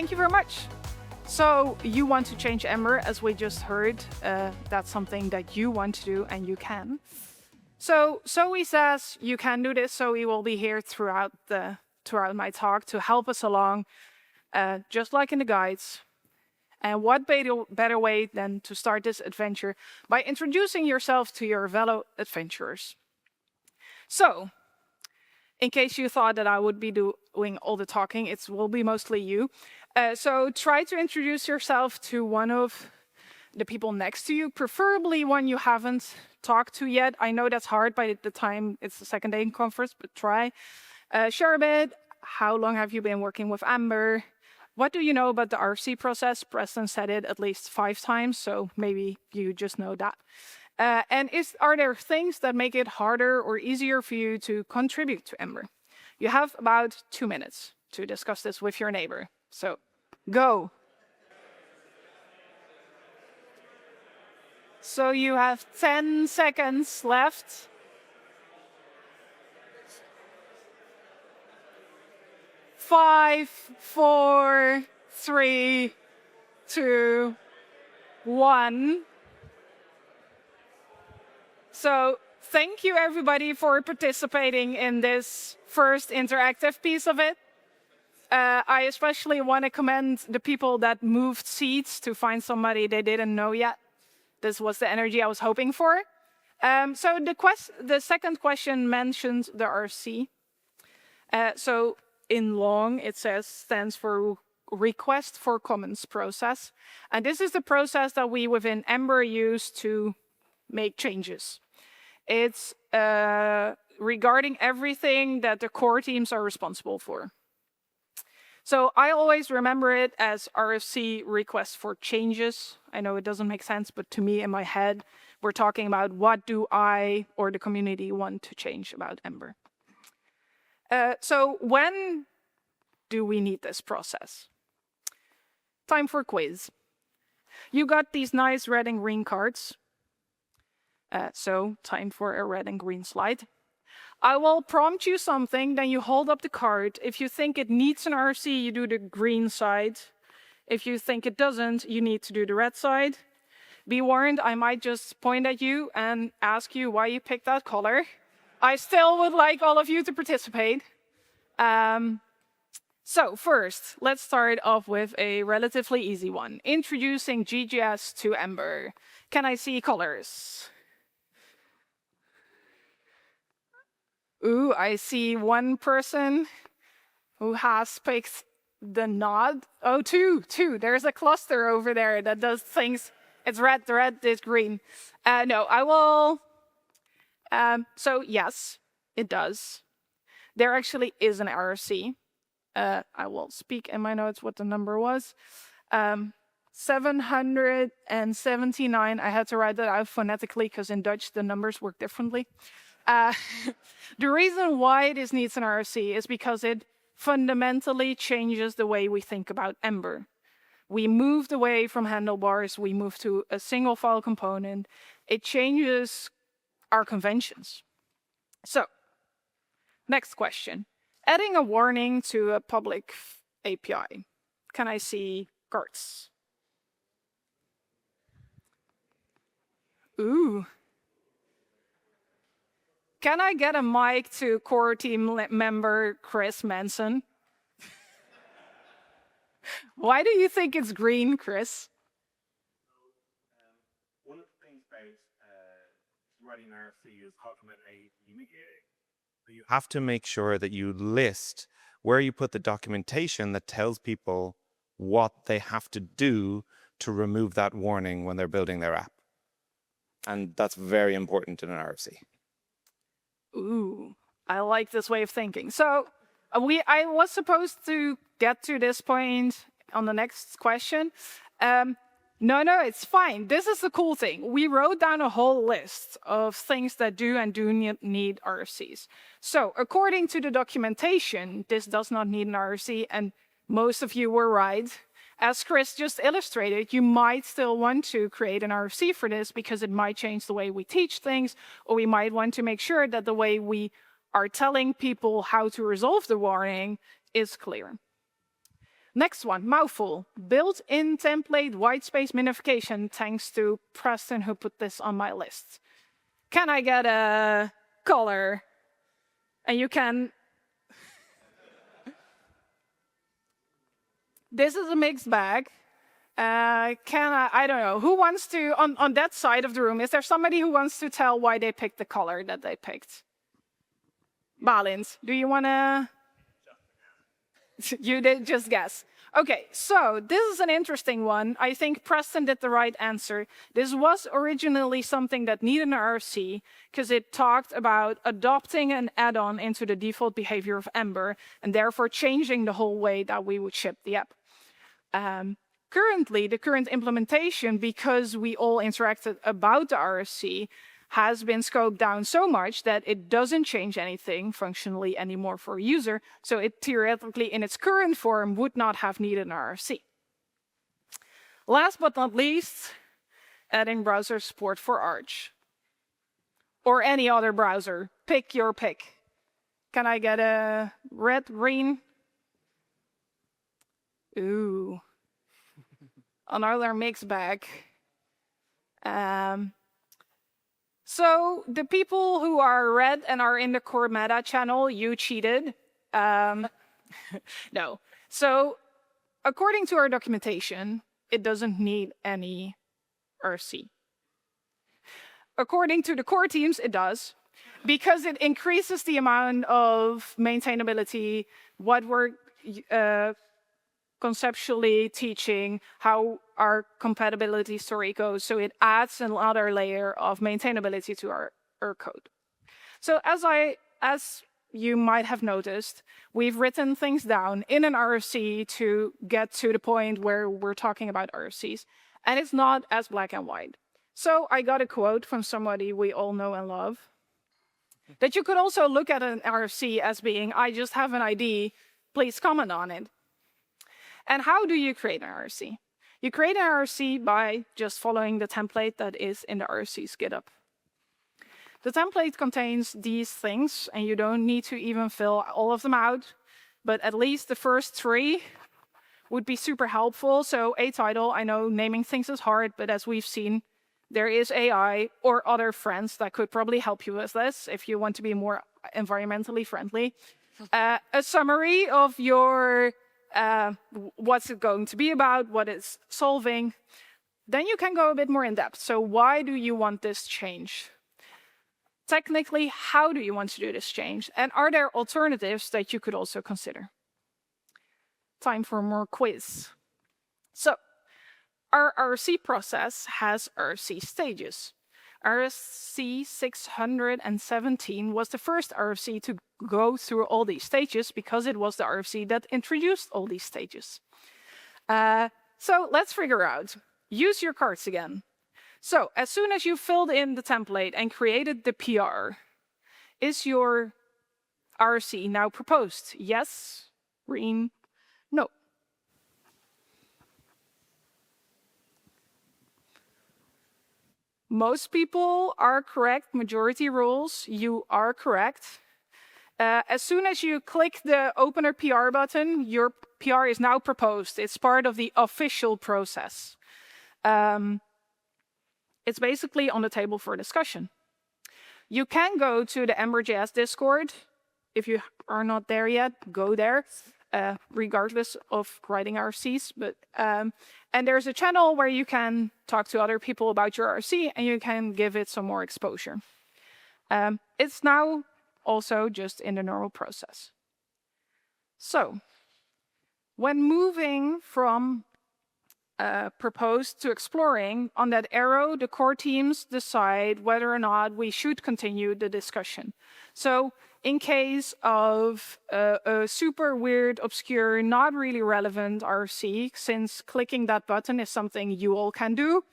thank you very much. So you want to change Ember, as we just heard. That's something that you want to do, and you can. So Zoe says you can do this. Zoe will be here throughout my talk to help us along, just like in the guides. And what better way than to start this adventure by introducing yourself to your fellow adventurers. So, in case you thought that I would be doing all the talking, it will be mostly you. So try to introduce yourself to one of the people next to you, preferably one you haven't talked to yet. I know that's hard by the time it's the second day in conference, but try. Share a bit. How long have you been working with Ember? What do you know about the RFC process? Preston said it at least 5 times, so maybe you just know that. And are there things that make it harder or easier for you to contribute to Ember? You have about 2 minutes to discuss this with your neighbor. So, go. So you have 10 seconds left. 5, 4, 3, 2, 1. So thank you everybody for participating in this first interactive piece of it. I especially want to commend the people that moved seats to find somebody they didn't know yet. This was the energy I was hoping for. So the second question mentioned the RFC. So in long, it stands for Request for Comments process. And this is the process that we within Ember use to make changes. It's regarding everything that the core teams are responsible for. So I always remember it as RFC Request for Changes. I know it doesn't make sense, but to me in my head, we're talking about what do I or the community want to change about Ember. So when do we need this process? Time for a quiz. You got these nice red and green cards. So time for a red and green slide. I will prompt you something, then you hold up the card. If you think it needs an RFC, you do the green side. If you think it doesn't, you need to do the red side. Be warned, I might just point at you and ask you why you picked that color. I still would like all of you to participate. So first, let's start off with a relatively easy one. Introducing GGS to Ember. Can I see colors? Ooh, I see one person who has picked the nod. Oh, two. There's a cluster over there that does things. It's red, the red is green. No, I will. So yes, it does. There actually is an RFC. I will speak in my notes what the number was. 779. I had to write that out phonetically because in Dutch the numbers work differently. The reason why this needs an RFC is because it fundamentally changes the way we think about Ember. We moved away from handlebars, we moved to a single file component. It changes our conventions. So, next question. Adding a warning to a public API. Can I see cards? Ooh. Can I get a mic to core team member Chris Manson? Why do you think it's green, Chris? One of the things about writing an RFC is talking about a unique. So you have to make sure that you list where you put the documentation that tells people what they have to do to remove that warning when they're building their app. And that's very important in an RFC. Ooh, I like this way of thinking. So I was supposed to get to this point on the next question. No, it's fine. This is the cool thing. We wrote down a whole list of things that do and do need RFCs. So according to the documentation, this does not need an RFC, and most of you were right. As Chris just illustrated, you might still want to create an RFC for this because it might change the way we teach things, or we might want to make sure that the way we are telling people how to resolve the warning is clear. Next one, mouthful. Built-in template whitespace minification, thanks to Preston who put this on my list. Can I get a color? And you can... This is a mixed bag. I don't know, who wants to, on that side of the room, is there somebody who wants to tell why they picked the color that they picked? Balint, do you want to? You did just guess. Okay, so this is an interesting one. I think Preston did the right answer. This was originally something that needed an RFC because it talked about adopting an add-on into the default behavior of Ember and therefore changing the whole way that we would ship the app. Currently, the current implementation, because we all interacted about the RFC, has been scoped down so much that it doesn't change anything functionally anymore for a user, so it theoretically, in its current form, would not have needed an RFC. Last but not least, adding browser support for Arch. Or any other browser. Pick your pick. Can I get a red, green? Ooh. Another mixed bag. So the people who are red and are in the core meta channel, you cheated. No. So according to our documentation, it doesn't need any RFC. According to the core teams, it does, because it increases the amount of maintainability, what we're conceptually teaching, how our compatibility story goes, so it adds another layer of maintainability to our code. So as you might have noticed, we've written things down in an RFC to get to the point where we're talking about RFCs, and it's not as black and white. So I got a quote from somebody we all know and love, that you could also look at an RFC as being, I just have an ID, please comment on it. And how do you create an RFC? You create an RFC by just following the template that is in the RFC's GitHub. The template contains these things, and you don't need to even fill all of them out, but at least the first 3 would be super helpful. So a title, I know naming things is hard, but as we've seen, there is AI or other friends that could probably help you with this if you want to be more environmentally friendly. A summary of your what's it going to be about, what it's solving. Then you can go a bit more in depth. So why do you want this change? Technically, how do you want to do this change? And are there alternatives that you could also consider? Time for more quiz. So our RFC process has RFC stages. RFC 617 was the first RFC to go through all these stages because it was the RFC that introduced all these stages. So let's figure out. Use your cards again. So as soon as you filled in the template and created the PR, is your RFC now proposed? Yes, green, no. Most people are correct, majority rules, you are correct. As soon as you click the Open a PR button, your PR is now proposed. It's part of the official process. It's basically on the table for discussion. You can go to the Ember.js Discord. If you are not there yet, go there, regardless of writing RFCs. And there's a channel where you can talk to other people about your RFC and you can give it some more exposure. It's now also just in the normal process. So when moving from proposed to exploring, on that arrow, the core teams decide whether or not we should continue the discussion. So in case of a super weird, obscure, not really relevant RFC, since clicking that button is something you all can do,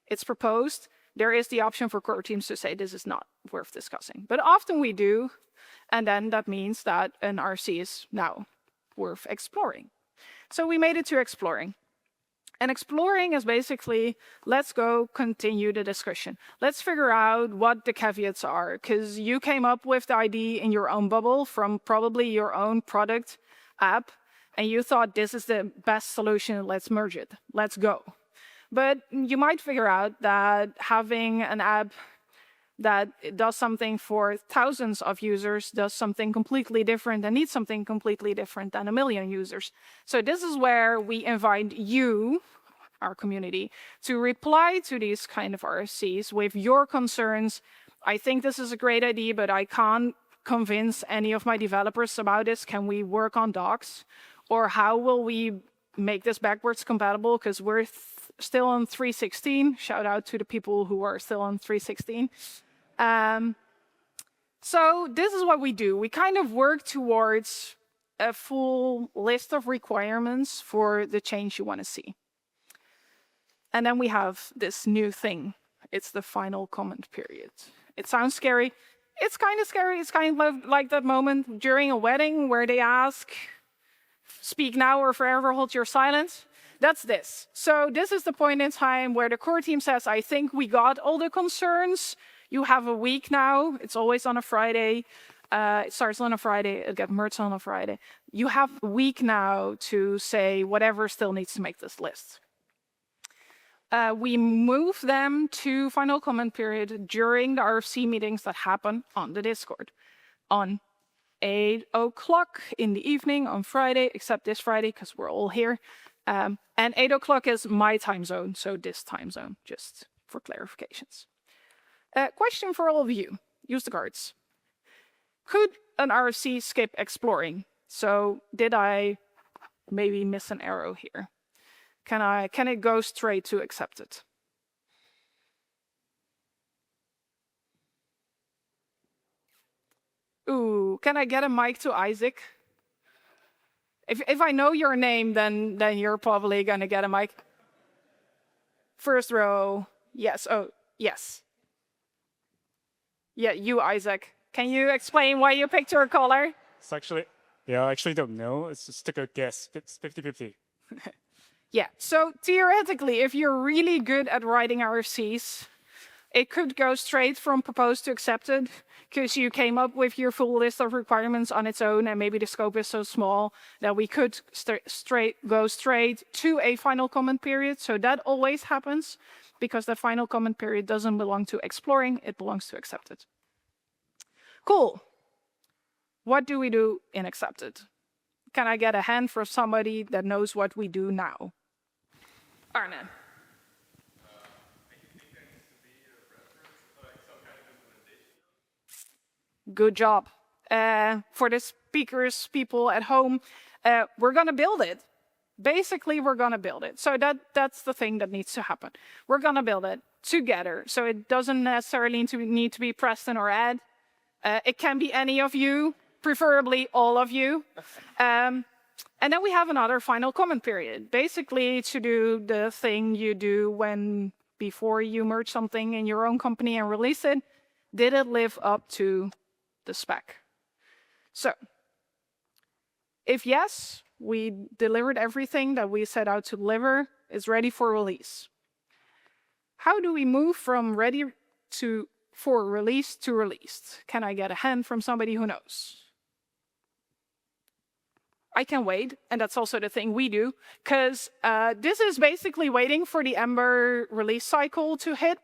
it's proposed, there is the option for core teams to say this is not worth discussing. But often we do, and then that means that an RFC is now worth exploring. So we made it to exploring. And exploring is basically, let's go continue the discussion. Let's figure out what the caveats are, because you came up with the ID in your own bubble from probably your own product app. and you thought this is the best solution, let's merge it, let's go. But you might figure out that having an app that does something for thousands of users does something completely different and needs something completely different than 1 million users. So this is where we invite you, our community, to reply to these kind of RFCs with your concerns. I think this is a great idea, but I can't convince any of my developers about this. Can we work on docs? Or how will we make this backwards compatible? Because we're still on 3.16. Shout out to the people who are still on 3.16. So this is what we do. We kind of work towards a full list of requirements for the change you want to see. And then we have this new thing. It's the final comment period. It sounds scary. It's kind of scary. It's kind of like that moment during a wedding where they ask, speak now or forever hold your silence. That's this. So this is the point in time where the core team says, I think we got all the concerns. You have a week now. It's always on a Friday. It starts on a Friday. It gets merged on a Friday. You have a week now to say whatever still needs to make this list. We move them to final comment period during the RFC meetings that happen on the Discord on 8 o'clock in the evening on Friday, except this Friday because we're all here. And 8 o'clock is my time zone, so this time zone, just for clarifications. Question for all of you. Use the cards. Could an RFC skip exploring? So did I maybe miss an arrow here? Can it go straight to accepted? Ooh, can I get a mic to Isaac? If I know your name, then you're probably gonna get a mic. First row, yes. Oh, yes. Yeah, you, Isaac. Can you explain why you picked your color? It's actually, yeah, I actually don't know. It's just a guess. It's 50-50. Yeah, so theoretically, if you're really good at writing RFCs, it could go straight from proposed to accepted, because you came up with your full list of requirements on its own, and maybe the scope is so small that we could go straight to a final comment period. So that always happens, because the final comment period doesn't belong to exploring, it belongs to accepted. Cool. What do we do in accepted? Can I get a hand for somebody that knows what we do now? Arne. Good job. For the speakers, people at home, we're going to build it. Basically, we're going to build it. So that's the thing that needs to happen. We're going to build it together. So it doesn't necessarily need to be Preston or Ed. It can be any of you, preferably all of you. And then we have another final comment period, basically to do the thing you do before you merge something in your own company and release it. Did it live up to the spec? So, if yes, we delivered everything that we set out to deliver, it's ready for release. How do we move from ready for release to released? Can I get a hand from somebody who knows? I can wait, and that's also the thing we do, because this is basically waiting for the Ember release cycle to hit.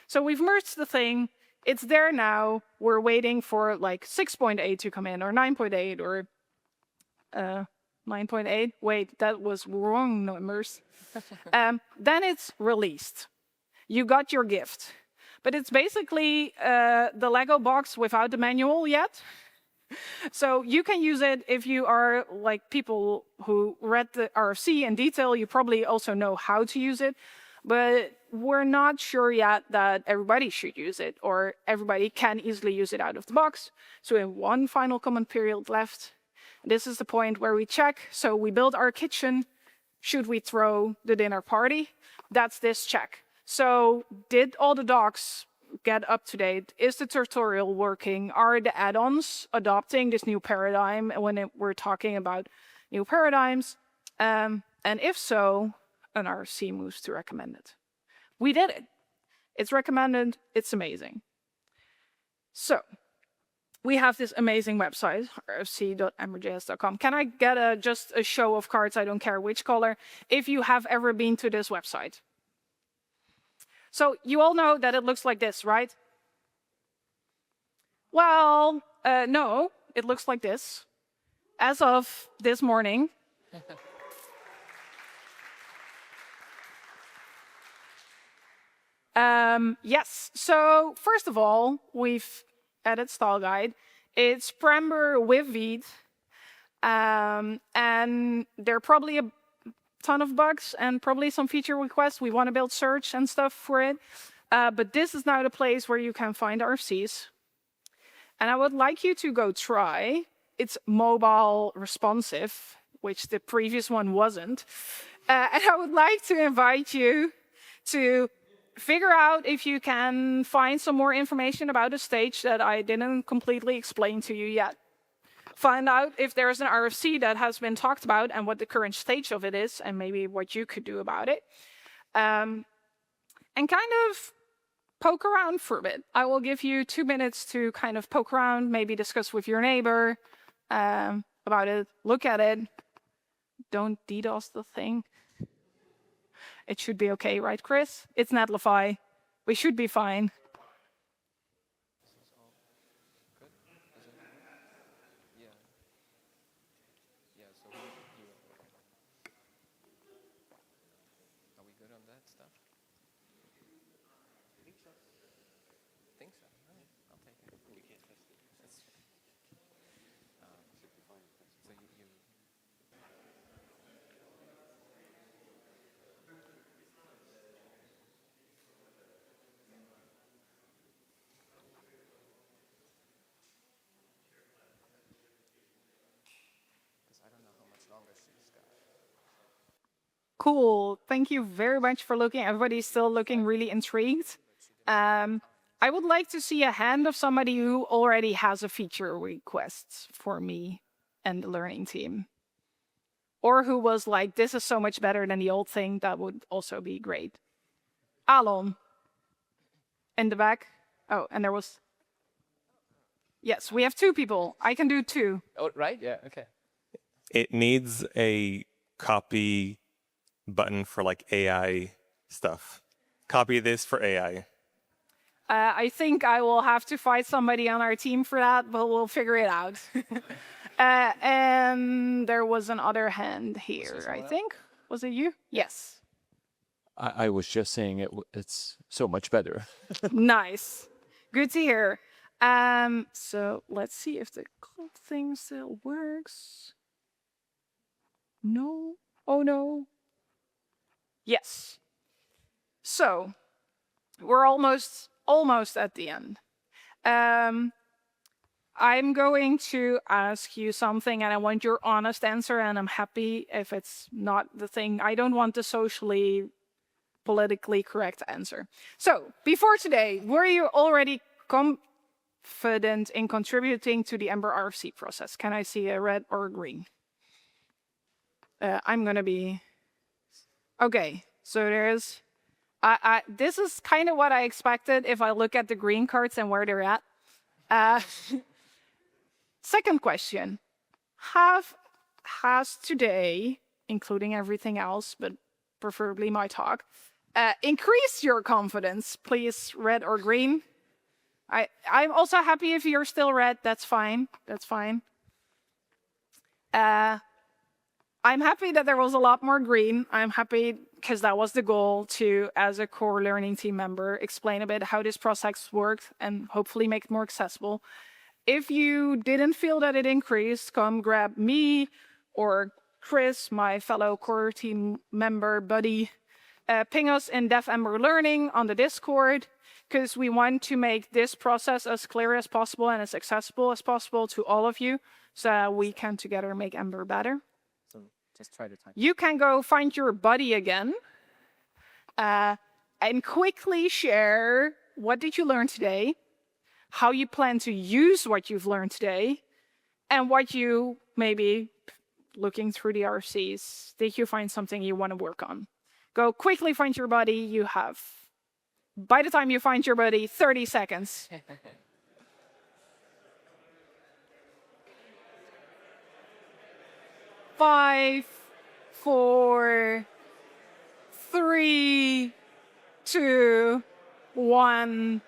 So we've merged the thing, it's there now, we're waiting for like 6.8 to come in, or 9.8, or 9.8. Wait, that was wrong numbers. Then it's released. You got your gift. But it's basically the Lego box without the manual yet. So you can use it if you are like people who read the RFC in detail. You probably also know how to use it. But we're not sure yet that everybody should use it or everybody can easily use it out of the box. So we have one final comment period left. This is the point where we check. So we build our kitchen. Should we throw the dinner party? That's this check. So did all the docs get up to date? Is the tutorial working? Are the add-ons adopting this new paradigm when we're talking about new paradigms? And if so, an RFC moves to recommended. We did it. It's recommended. It's amazing. So we have this amazing website, rfc.emberjs.com. Can I get just a show of cards, I don't care which color, if you have ever been to this website? So you all know that it looks like this, right? Well, no, it looks like this. As of this morning. Yes, so first of all, we've added style guide. It's Ember with Vite. And there are probably a ton of bugs and probably some feature requests. We want to build search and stuff for it. But this is now the place where you can find RFCs. And I would like you to go try. It's mobile responsive, which the previous one wasn't. And I would like to invite you to figure out if you can find some more information about a stage that I didn't completely explain to you yet. Find out if there's an RFC that has been talked about and what the current stage of it is, and maybe what you could do about it. And kind of poke around for a bit. I will give you 2 minutes to kind of poke around, maybe discuss with your neighbor about it, look at it. Don't DDoS the thing. It should be okay, right, Chris? It's Netlify. We should be fine. Cool. Thank you very much for looking. Everybody's still looking really intrigued. I would like to see a hand of somebody who already has a feature request for me and the learning team. Or who was like, this is so much better than the old thing. That would also be great. Alon. In the back. Oh, and there was... Yes, we have 2 people. I can do 2. Oh, right? Yeah, okay. It needs a copy button for like AI stuff. Copy this for AI. I think I will have to fight somebody on our team for that, but we'll figure it out. And there was another hand here, I think. Was it you? Yes. I was just saying it's so much better. Nice. Good to hear. So let's see if the thing still works. No. Oh, no. Yes. So we're almost at the end. I'm going to ask you something, and I want your honest answer, and I'm happy if it's not the thing. I don't want the socially, politically correct answer. So before today, were you already confident in contributing to the Ember RFC process? Can I see a red or a green? I'm going to be... Okay, so there's... this is kind of what I expected if I look at the green cards and where they're at. Second question. Has today, including everything else, but preferably my talk, increased your confidence? Please, red or green? I'm also happy if you're still red. That's fine. That's fine. I'm happy that there was a lot more green. I'm happy because that was the goal to, as a core learning team member, explain a bit how this process worked and hopefully make it more accessible. If you didn't feel that it increased, come grab me or Chris, my fellow core team member buddy. Ping us in Dev Ember Learning on the Discord, because we want to make this process as clear as possible and as accessible as possible to all of you, so that we can together make Ember better. Just try to type. You can go find your buddy again and quickly share what did you learn today, how you plan to use what you've learned today, and what you maybe, looking through the RFCs, did you find something you want to work on? Go quickly find your buddy. You have, by the time you find your buddy, 30 seconds. 5, 4, 3, 2, 1.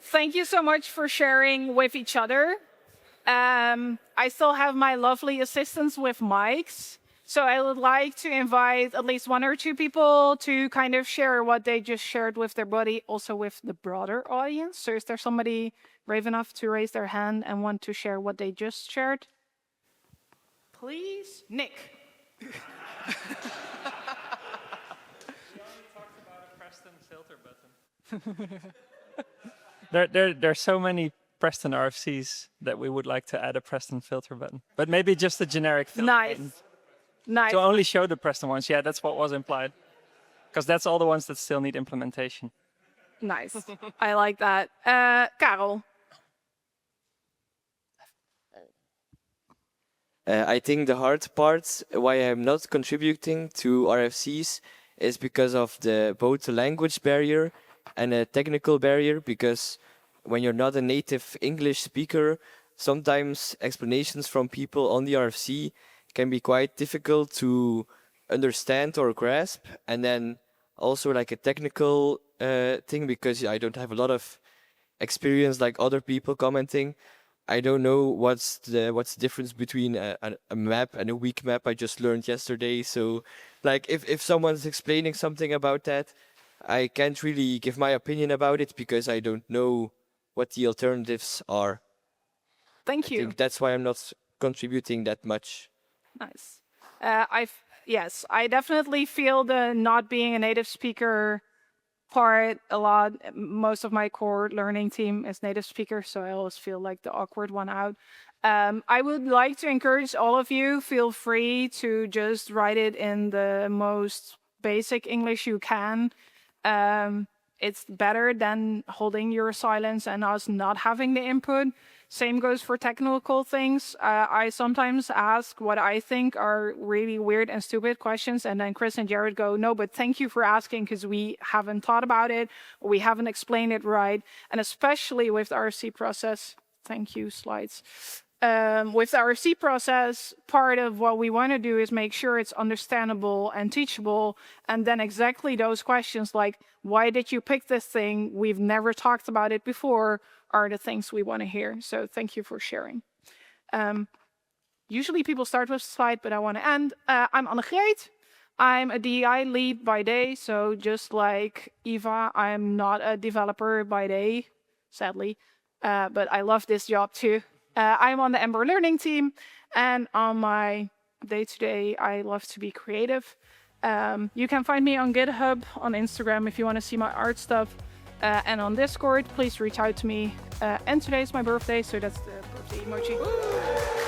Thank you so much for sharing with each other. I still have my lovely assistants with mics. So I would like to invite at least 1 or 2 people to kind of share what they just shared with their body, also with the broader audience. So is there somebody brave enough to raise their hand and want to share what they just shared? Please, Nick. He only talked about a Preston filter button. There's so many Preston RFCs that we would like to add a Preston filter button, but maybe just a generic filter button. Nice. To only show the Preston ones. Yeah, that's what was implied. Because that's all the ones that still need implementation. Nice. I like that. Karel. I think the hard part why I'm not contributing to RFCs is because of both the language barrier and a technical barrier, because when you're not a native English speaker, sometimes explanations from people on the RFC can be quite difficult to understand or grasp. And then also like a technical thing, because I don't have a lot of experience like other people commenting. I don't know what's the difference between a map and a weak map I just learned yesterday. So like if someone's explaining something about that, I can't really give my opinion about it because I don't know what the alternatives are. Thank you. I think that's why I'm not contributing that much. Nice. Yes, I definitely feel the not being a native speaker part a lot. Most of my core learning team is native speakers, so I always feel like the awkward one out. I would like to encourage all of you, feel free to just write it in the most basic English you can. It's better than holding your silence and us not having the input. Same goes for technical things. I sometimes ask what I think are really weird and stupid questions, and then Chris and Jared go, no, but thank you for asking because we haven't thought about it, or we haven't explained it right. And especially with the RFC process, thank you, slides. With the RFC process, part of what we want to do is make sure it's understandable and teachable. And then exactly those questions like, why did you pick this thing? We've never talked about it before, are the things we want to hear. So thank you for sharing. Usually people start with a slide, but I want to end. I'm Anne-Greeth. I'm a DEI lead by day. So just like Eva, I'm not a developer by day, sadly. But I love this job too. I'm on the Ember learning team, and on my day-to-day, I love to be creative. You can find me on GitHub, on Instagram if you want to see my art stuff, and on Discord, please reach out to me. And today is my birthday, so that's the birthday emoji.